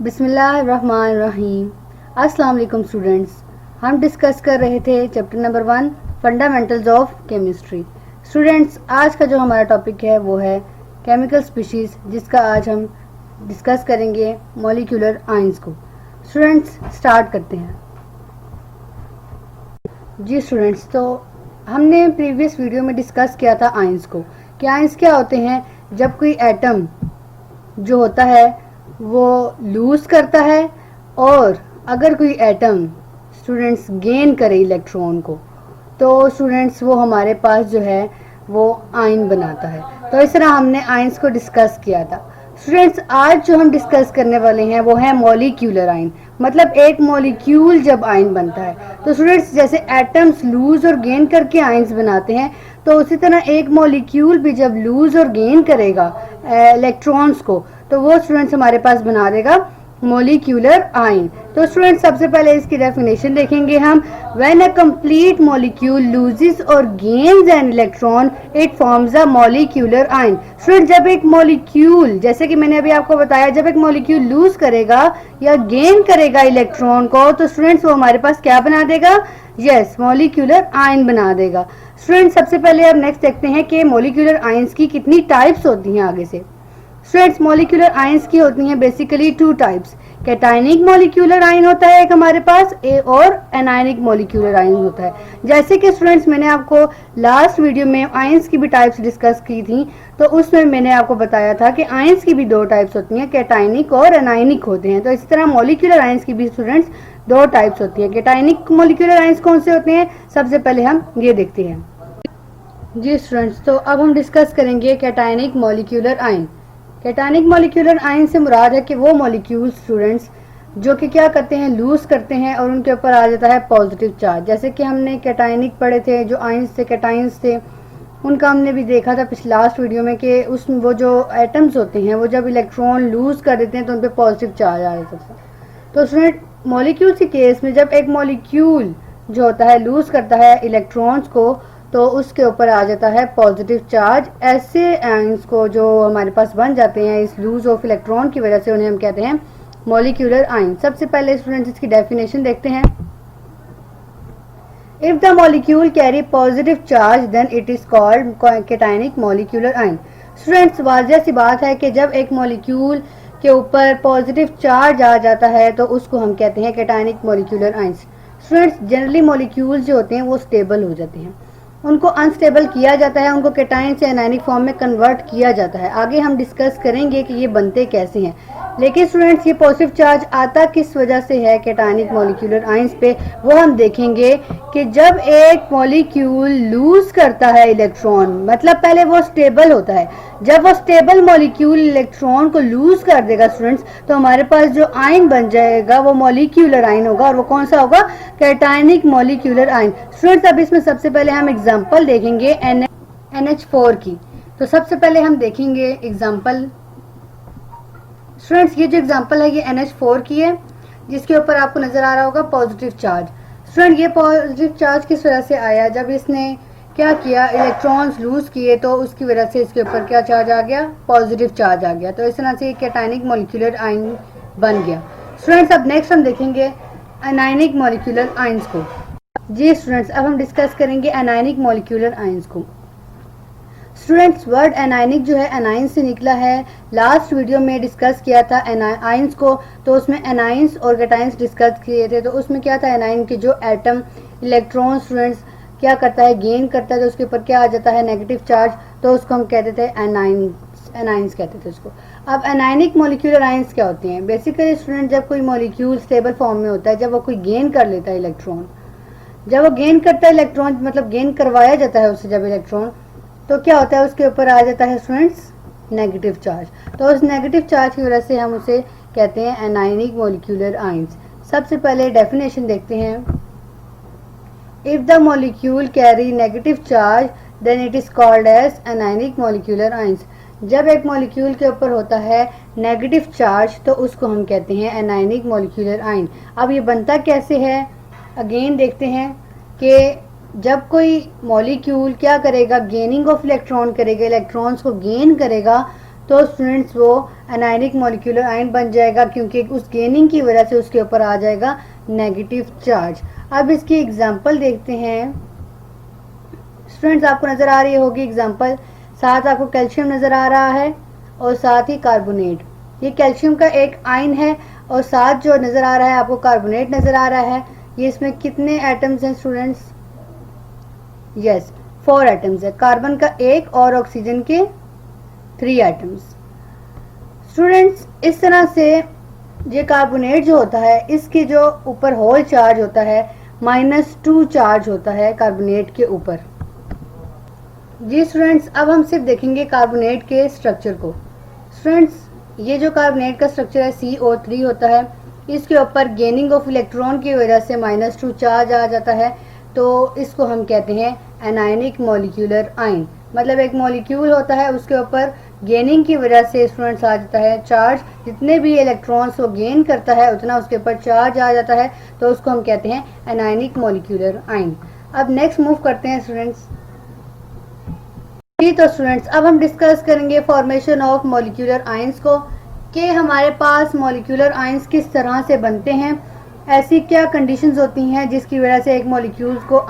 बिस्मिल्लाहिर्रहमानिर्रहीम। अस्सलाम वालेकुम स्टूडेंट्स। हम डिस्कस कर रहे थे chapter number 1 fundamentals of chemistry. Students, आज का जो हमारा टॉपिक है वो है केमिकल स्पीशीज़, जिसका आज हम डिस्कस करेंगे मॉलिक्यूलर आयंस को। स्टूडेंट्स, स्टार्ट करते हैं। जी स्टूडेंट्स, तो हमने प्रीवियस वीडियो में डिस्कस किया था आयंस को कि आयंस क्या होते हैं। जब कोई एटम जो होता है वो लूज़ करता है और अगर कोई एटम स्टूडेंट्स गेन करे इलेक्ट्रॉन को, तो स्टूडेंट्स वो हमारे पास जो है वो आयन बनाता है। तो इस तरह हमने आयंस को डिस्कस किया था। स्टूडेंट्स, आज जो हम डिस्कस करने वाले हैं वो है मॉलिक्यूलर आयन, मतलब एक मॉलिक्यूल जब आयन बनता है। तो स्टूडेंट्स, जैसे एटम्स लूज और गेन करके आयंस बनाते हैं, तो उसी तरह एक मॉलिक्यूल भी जब लूज और गेन करेगा इलेक्ट्रॉन्स को, तो वो स्टूडेंट्स हमारे पास बना देगा मॉलिक्यूलर आयन। तो स्टूडेंट्स, सबसे पहले इसकी डेफिनेशन देखेंगे हम। When a complete molecule loses or gains an electron it forms a molecular ion. Student, जब एक मॉलिक्यूल, जैसे कि मैंने अभी आपको बताया, जब एक मॉलिक्यूल लूज करेगा या गेन करेगा इलेक्ट्रॉन को, तो स्टूडेंट्स वो हमारे पास क्या बना देगा? यस, मॉलिक्यूलर आयन बना देगा। स्टूडेंट्स, सबसे पहले अब नेक्स्ट देखते हैं कि मॉलिक्यूलर आयंस की कितनी टाइप्स होती हैं आगे से। स्टूडेंट्स, मॉलिक्यूलर आयंस की होती हैं basically 2 types. Cationic molecular ion होता है एक हमारे पास और एनायनिक मॉलिक्यूलर आयन होता है। जैसे कि स्टूडेंट्स, मैंने आपको लास्ट वीडियो में आयंस की भी टाइप्स डिस्कस की थी, तो उसमें मैंने आपको बताया था कि आयंस की भी 2 टाइप्स होती हैं, कैटायनिक और एनायनिक होते हैं। तो इसी तरह मॉलिक्यूलर आयंस की भी स्टूडेंट्स 2 टाइप्स होती हैं। कैटायनिक मॉलिक्यूलर आयंस कौन से होते हैं, सबसे पहले हम ये देखते हैं। जी स्टूडेंट्स, तो अब हम डिस्कस करेंगे cationic molecular ion. Cationic molecular ion से मुराद है कि वो मॉलिक्यूल स्टूडेंट्स जो कि क्या करते हैं, लूज करते हैं और उनके ऊपर आ जाता है पॉजिटिव चार्ज। जैसे कि हमने कैटायनिक पढ़े थे, जो आयंस थे, कैटायंस थे, उनका हमने भी देखा था पिछले लास्ट वीडियो में कि उस वो जो एटम्स होते हैं वो जब इलेक्ट्रॉन लूज कर देते हैं तो उन पर पॉजिटिव चार्ज आ जाता है। तो स्टूडेंट, मॉलिक्यूल्स के केस में जब एक मॉलिक्यूल जो होता है लूज करता है इलेक्ट्रॉन्स को, तो उसके ऊपर आ जाता है पॉजिटिव चार्ज। ऐसे आयंस को जो हमारे पास बन जाते हैं इस लूज ऑफ इलेक्ट्रॉन की वजह से, उन्हें हम कहते हैं मॉलिक्यूलर आयन। सबसे पहले स्टूडेंट्स इसकी डेफिनेशन देखते हैं। If the molecule carry positive charge then it is called cationic molecular ion. Students, वाजिया सी बात है कि जब एक मॉलिक्यूल के ऊपर पॉजिटिव चार्ज आ जाता है तो उसको हम कहते हैं cationic molecular ions. Students, generally molecule जो होते हैं वो स्टेबल हो जाते हैं, उनको अनस्टेबल किया जाता है, उनको कैटायन से एनायनिक फॉर्म में कन्वर्ट किया जाता है। आगे हम डिस्कस करेंगे कि ये बनते कैसे हैं। लेकिन स्टूडेंट्स, ये पॉजिटिव चार्ज आता किस वजह से है कैटायनिक मॉलिक्यूलर आयंस पे, वो हम देखेंगे कि जब एक मॉलिक्यूल लूज करता है इलेक्ट्रॉन, मतलब पहले वो स्टेबल होता है, जब वो स्टेबल मॉलिक्यूल इलेक्ट्रॉन को लूज कर देगा स्टूडेंट्स, तो हमारे पास जो आयन बन जाएगा वो मॉलिक्यूलर आयन होगा, और वो कौन सा होगा? Cationic molecular ion. स्टूडेंट्स, अब इसमें सबसे पहले हम एग्जांपल देखेंगे NH4 की। तो सबसे पहले हम देखेंगे एग्जांपल। स्टूडेंट्स, ये जो एग्जांपल है ये NH4 की है, जिसके ऊपर आपको नजर आ रहा होगा पॉजिटिव चार्ज। स्टूडेंट, ये पॉजिटिव चार्ज किस वजह से आया? जब इसने क्या किया, इलेक्ट्रॉन्स लूज किए, तो उसकी वजह से इसके ऊपर क्या चार्ज आ गया? पॉजिटिव चार्ज आ गया। तो इस तरह से कैटायनिक मॉलिक्यूलर आयन बन गया। स्टूडेंट्स, अब नेक्स्ट हम देखेंगे एनायनिक मॉलिक्यूलर आयंस को। जी स्टूडेंट्स, अब हम डिस्कस करेंगे एनायनिक मॉलिक्यूलर आयंस को। स्टूडेंट्स, वर्ड एनायनिक जो है एनाइन से निकला है। लास्ट वीडियो में डिस्कस किया था आयंस को, तो उसमें एनाइंस और कैटायंस डिस्कस किए थे। तो उसमें क्या था, एनाइन के जो एटम इलेक्ट्रॉन स्टूडेंट्स क्या करता है, गेन करता है, तो उसके ऊपर क्या आ जाता है? Negative charge. तो उसको हम कहते थे एनाइंस कहते थे उसको। अब एनायनिक मॉलिक्यूलर आयंस क्या होती हैं? बेसिकली स्टूडेंट, जब कोई मॉलिक्यूल स्टेबल फॉर्म में होता है, जब वो कोई गेन कर लेता है इलेक्ट्रॉन, जब वो गेन करता है इलेक्ट्रॉन, मतलब गेन करवाया जाता है उससे जब इलेक्ट्रॉन, तो क्या होता है? उसके ऊपर आ जाता है स्टूडेंट्स नेगेटिव चार्ज। तो उस नेगेटिव चार्ज की वजह से हम उसे कहते हैं एनायनिक मॉलिक्यूलर आयंस। सबसे पहले डेफिनेशन देखते हैं। If the molecule carry negative charge then it is called as anionic molecular ions. जब एक मॉलिक्यूल के ऊपर होता है नेगेटिव चार्ज तो उसको हम कहते हैं एनायनिक मॉलिक्यूलर आयन। अब ये बनता कैसे है, अगेन देखते हैं कि जब कोई मॉलिक्यूल क्या करेगा, गेनिंग ऑफ इलेक्ट्रॉन करेगा, इलेक्ट्रॉन्स को गेन करेगा, तो स्टूडेंट्स वो एनायनिक मॉलिक्यूलर आयन बन जाएगा, क्योंकि उस गेनिंग की वजह से उसके ऊपर आ जाएगा नेगेटिव चार्ज। अब इसकी एग्जांपल देखते हैं। स्टूडेंट्स आपको नज़र आ रही होगी एग्जांपल, साथ आपको कैल्शियम नज़र आ रहा है और साथ ही कार्बोनेट। ये कैल्शियम का एक आयन है और साथ जो नज़र आ रहा है आपको कार्बोनेट नज़र आ रहा है। ये इसमें कितने एटम्स हैं स्टूडेंट्स? यस, 4 एटम्स है। कार्बन का 1 और ऑक्सीजन के 3 एटम्स। स्टूडेंट्स इस तरह से ये कार्बोनेट जो होता है इसके जो ऊपर होल चार्ज होता है -2 चार्ज होता है कार्बोनेट के ऊपर। जी स्टूडेंट्स, अब हम सिर्फ देखेंगे कार्बोनेट के स्ट्रक्चर को। स्टूडेंट्स ये जो कार्बोनेट का स्ट्रक्चर है CO3 होता है, इसके ऊपर गेनिंग ऑफ इलेक्ट्रॉन की वजह से -2 चार्ज आ जाता है, तो इसको हम कहते हैं एनायनिक मॉलिक्यूलर आयन। मतलब एक मॉलिक्यूल होता है उसके ऊपर गेनिंग की वजह से स्टूडेंट्स आ जाता है चार्ज, जितने भी इलेक्ट्रॉन्स वो गेन करता है उतना उसके ऊपर चार्ज आ जाता है, तो उसको हम कहते हैं एनायनिक मॉलिक्यूलर आयन। अब नेक्स्ट मूव करते हैं स्टूडेंट्स। तो स्टूडेंट्स अब हम डिस्कस करेंगे फॉर्मेशन ऑफ मॉलिक्यूलर आयंस को, कि हमारे पास मॉलिक्यूलर आयंस किस तरह से बनते हैं, ऐसी क्या कंडीशंस होती हैं जिसकी वजह से एक मॉलिक्यूल को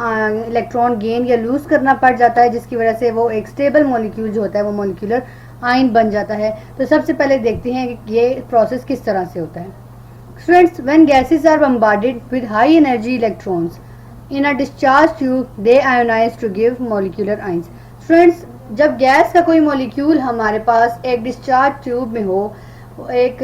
इलेक्ट्रॉन गेन या लूज करना पड़ जाता है, जिसकी वजह से वो एक स्टेबल मॉलिक्यूल जो होता है वो मॉलिक्यूलर आयन बन जाता है। तो सबसे पहले देखते हैं कि ये प्रोसेस किस तरह से होता है। Students when gases are bombarded with high energy electrons in a discharge tube they ionize to give molecular ions. Students जब गैस का कोई मॉलिक्यूल हमारे पास एक डिस्चार्ज ट्यूब में हो, एक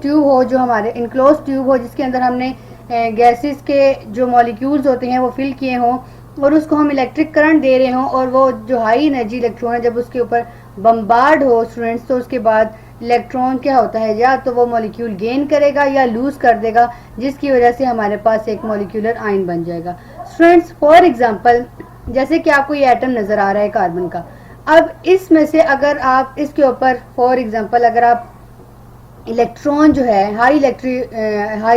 ट्यूब हो जो हमारे इनक्लोज ट्यूब हो जिसके अंदर हमने गैसेस के जो मॉलिक्यूल्स होते हैं वो फिल किए हों और उसको हम इलेक्ट्रिक करंट दे रहे हों, और वो जो हाई एनर्जी इलेक्ट्रॉन है जब उसके ऊपर बम्बार्ड हो स्टूडेंट्स, तो उसके बाद इलेक्ट्रॉन क्या होता है, या तो वो मॉलिक्यूल गेन करेगा या लूज कर देगा, जिसकी वजह से हमारे पास एक मॉलिक्यूलर आयन बन जाएगा। स्टूडेंट्स फॉर एग्जांपल जैसे कि आपको ये एटम नज़र आ रहा है कार्बन का, अब इसमें से अगर आप इसके ऊपर फॉर एग्जांपल अगर आप इलेक्ट्रॉन जो है हाई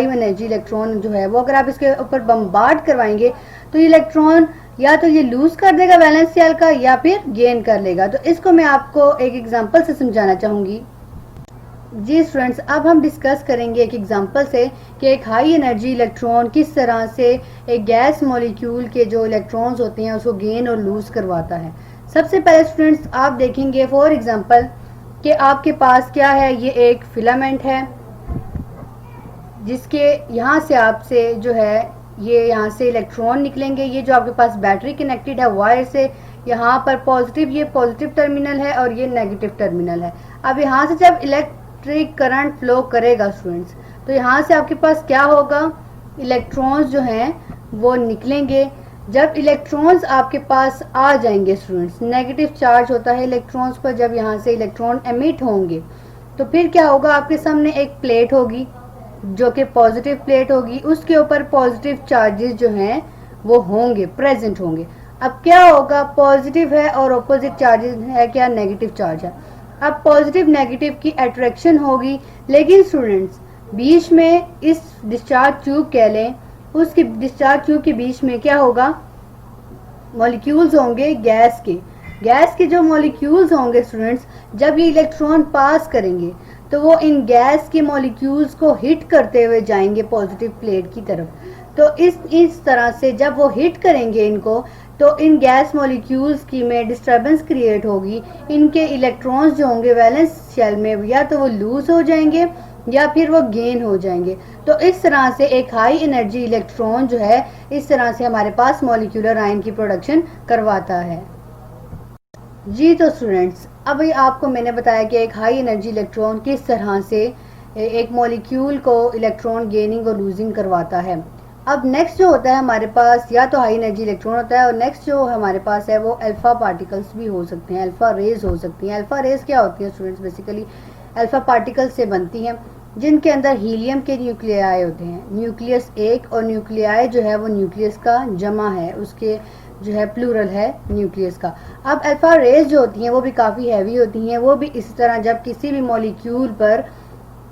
एनर्जी इलेक्ट्रॉन जो है वो अगर आप इसके ऊपर बम्बार्ड करवाएंगे तो ये इलेक्ट्रॉन या तो ये लूज कर देगा वैलेंस शेल का या फिर गेन कर लेगा। तो इसको मैं आपको एक एग्जांपल से समझाना चाहूँगी। जी स्टूडेंट्स अब हम डिस्कस करेंगे एक एग्जांपल से कि एक हाई एनर्जी इलेक्ट्रॉन किस तरह से एक गैस मॉलिक्यूल के जो इलेक्ट्रॉन्स होते हैं उसको गेन और लूज करवाता है। सबसे पहले स्टूडेंट्स आप देखेंगे फॉर एग्जांपल कि आपके पास क्या है, ये एक फिलामेंट है जिसके यहाँ से आपसे जो है ये यहाँ से इलेक्ट्रॉन निकलेंगे। ये जो आपके पास बैटरी कनेक्टेड है वायर से, यहाँ पर पॉजिटिव ये पॉजिटिव टर्मिनल है और ये नेगेटिव टर्मिनल है। अब यहाँ से जब इलेक्ट्रिक करंट फ्लो करेगा स्टूडेंट्स, तो यहाँ से आपके पास क्या होगा, इलेक्ट्रॉन्स जो हैं वो निकलेंगे। जब इलेक्ट्रॉन्स आपके पास आ जाएंगे स्टूडेंट्स, नेगेटिव चार्ज होता है इलेक्ट्रॉन्स पर, जब यहाँ से इलेक्ट्रॉन एमिट होंगे तो फिर क्या होगा, आपके सामने एक प्लेट होगी जो कि पॉजिटिव प्लेट होगी, उसके ऊपर पॉजिटिव चार्जेस जो हैं वो होंगे, प्रेजेंट होंगे। अब क्या होगा, पॉजिटिव है और ऑपोजिट चार्जेस है क्या, नेगेटिव चार्ज है। अब पॉजिटिव नेगेटिव की अट्रैक्शन होगी, लेकिन स्टूडेंट्स बीच में इस डिस्चार्ज ट्यूब कह लें, उसकी डिस्चार्ज ट्यूब के बीच में क्या होगा, मॉलिक्यूल्स होंगे गैस के जो मॉलिक्यूल्स होंगे स्टूडेंट्स, जब ये इलेक्ट्रॉन पास करेंगे तो वो इन गैस के मॉलिक्यूल्स को हिट करते हुए जाएंगे पॉजिटिव प्लेट की तरफ। तो इस तरह से जब वो हिट करेंगे इनको, तो इन गैस मॉलिक्यूल्स की में डिस्टर्बेंस क्रिएट होगी, इनके इलेक्ट्रॉन्स जो होंगे वैलेंस शेल में या तो वो लूज हो जाएंगे या फिर वो गेन हो जाएंगे। तो इस तरह से एक हाई एनर्जी इलेक्ट्रॉन जो है इस तरह से हमारे पास मॉलिक्यूलर आयन की प्रोडक्शन करवाता है। जी तो स्टूडेंट्स अभी आपको मैंने बताया कि एक हाई एनर्जी इलेक्ट्रॉन किस तरह से एक मॉलिक्यूल को इलेक्ट्रॉन गेनिंग और लूजिंग करवाता है। अब नेक्स्ट जो होता है हमारे पास, या तो हाई एनर्जी इलेक्ट्रॉन होता है और नेक्स्ट जो हमारे पास है वो अल्फा पार्टिकल्स भी हो सकते हैं, अल्फा रेज हो सकती हैं। अल्फा रेज क्या होती है स्टूडेंट्स, बेसिकली अल्फा पार्टिकल्स से बनती हैं जिनके अंदर हीलियम के न्यूक्लियाई होते हैं। न्यूक्लियस एक और न्यूक्लियाई जो है वो न्यूक्लियस का जमा है, उसके जो है प्लूरल है न्यूक्लियस का। अब अल्फा रेज जो होती हैं वो भी काफ़ी हैवी होती हैं, वो भी इसी तरह जब किसी भी मॉलिक्यूल पर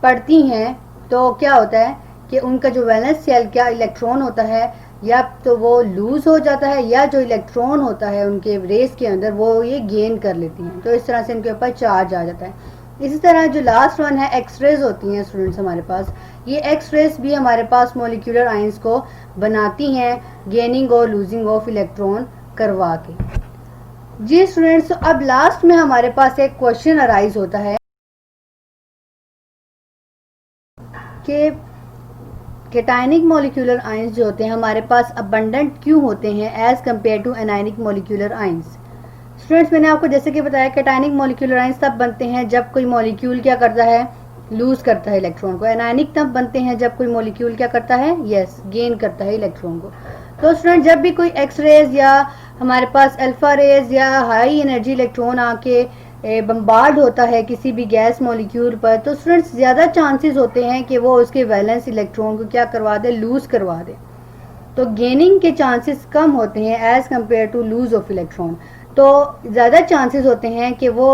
पड़ती हैं तो क्या होता है कि उनका जो वैलेंस शेल क्या इलेक्ट्रॉन होता है या तो वो लूज हो जाता है, या जो इलेक्ट्रॉन होता है उनके रेस के अंदर वो ये गेन कर लेती हैं। तो इस तरह से इनके ऊपर चार्ज आ जाता है। इसी तरह जो लास्ट वन है एक्सरेज होती हैं स्टूडेंट्स हमारे पास, ये एक्सरेज भी हमारे पास मॉलिक्यूलर आयंस को बनाती हैं गेनिंग और लूजिंग ऑफ इलेक्ट्रॉन करवा के। जी स्टूडेंट्स, अब लास्ट में हमारे पास एक क्वेश्चन अराइज होता है कि कैटायनिक मॉलिक्यूलर आयंस जो होते हैं हमारे पास अबंडेंट क्यों होते हैं as compare to anionic molecular ions. Students, मैंने आपको जैसे कि बताया कैटायनिक मॉलिक्यूलर आयंस तब बनते हैं जब कोई मॉलिक्यूल क्या करता है, लूज करता है इलेक्ट्रॉन को। एनायनिक तब बनते हैं जब कोई मॉलिक्यूल क्या करता है, यस, गेन करता है इलेक्ट्रॉन को। तो स्टूडेंट, जब भी कोई एक्स रेज या हमारे पास अल्फा रेज या हाई एनर्जी इलेक्ट्रॉन आके बम्बार्ड होता है किसी भी गैस मॉलिक्यूल पर, तो स्टूडेंट्स ज़्यादा चांसेस होते हैं कि वो उसके वैलेंस इलेक्ट्रॉन को क्या करवा दे, लूज करवा दे। तो गेनिंग के चांसेस कम होते हैं as compare to lose of electron. तो ज़्यादा चांसेस होते हैं कि वो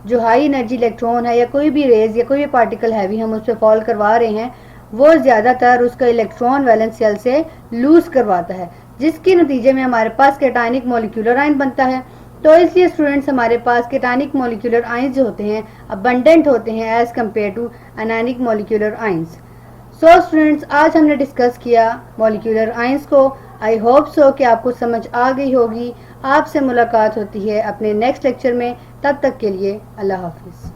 जो हाई एनर्जी इलेक्ट्रॉन है या कोई भी रेज या कोई भी पार्टिकल हैवी हम उस पर फॉल करवा रहे हैं, वो ज़्यादातर उसका इलेक्ट्रॉन वैलेंस शेल से लूज करवाता है, जिसके नतीजे में हमारे पास कैटायनिक मॉलिक्यूलर आयन बनता है। तो इसलिए स्टूडेंट्स हमारे पास कैटायनिक मॉलिक्यूलर आयंस जो होते हैं अबंडेंट होते हैं as compare to anionic molecular ions. So students, आज हमने डिस्कस किया मॉलिक्यूलर आयंस को। आई होप सो कि आपको समझ आ गई होगी। आपसे मुलाकात होती है अपने नेक्स्ट लेक्चर में, तब तक के लिए अल्लाह हाफिज़।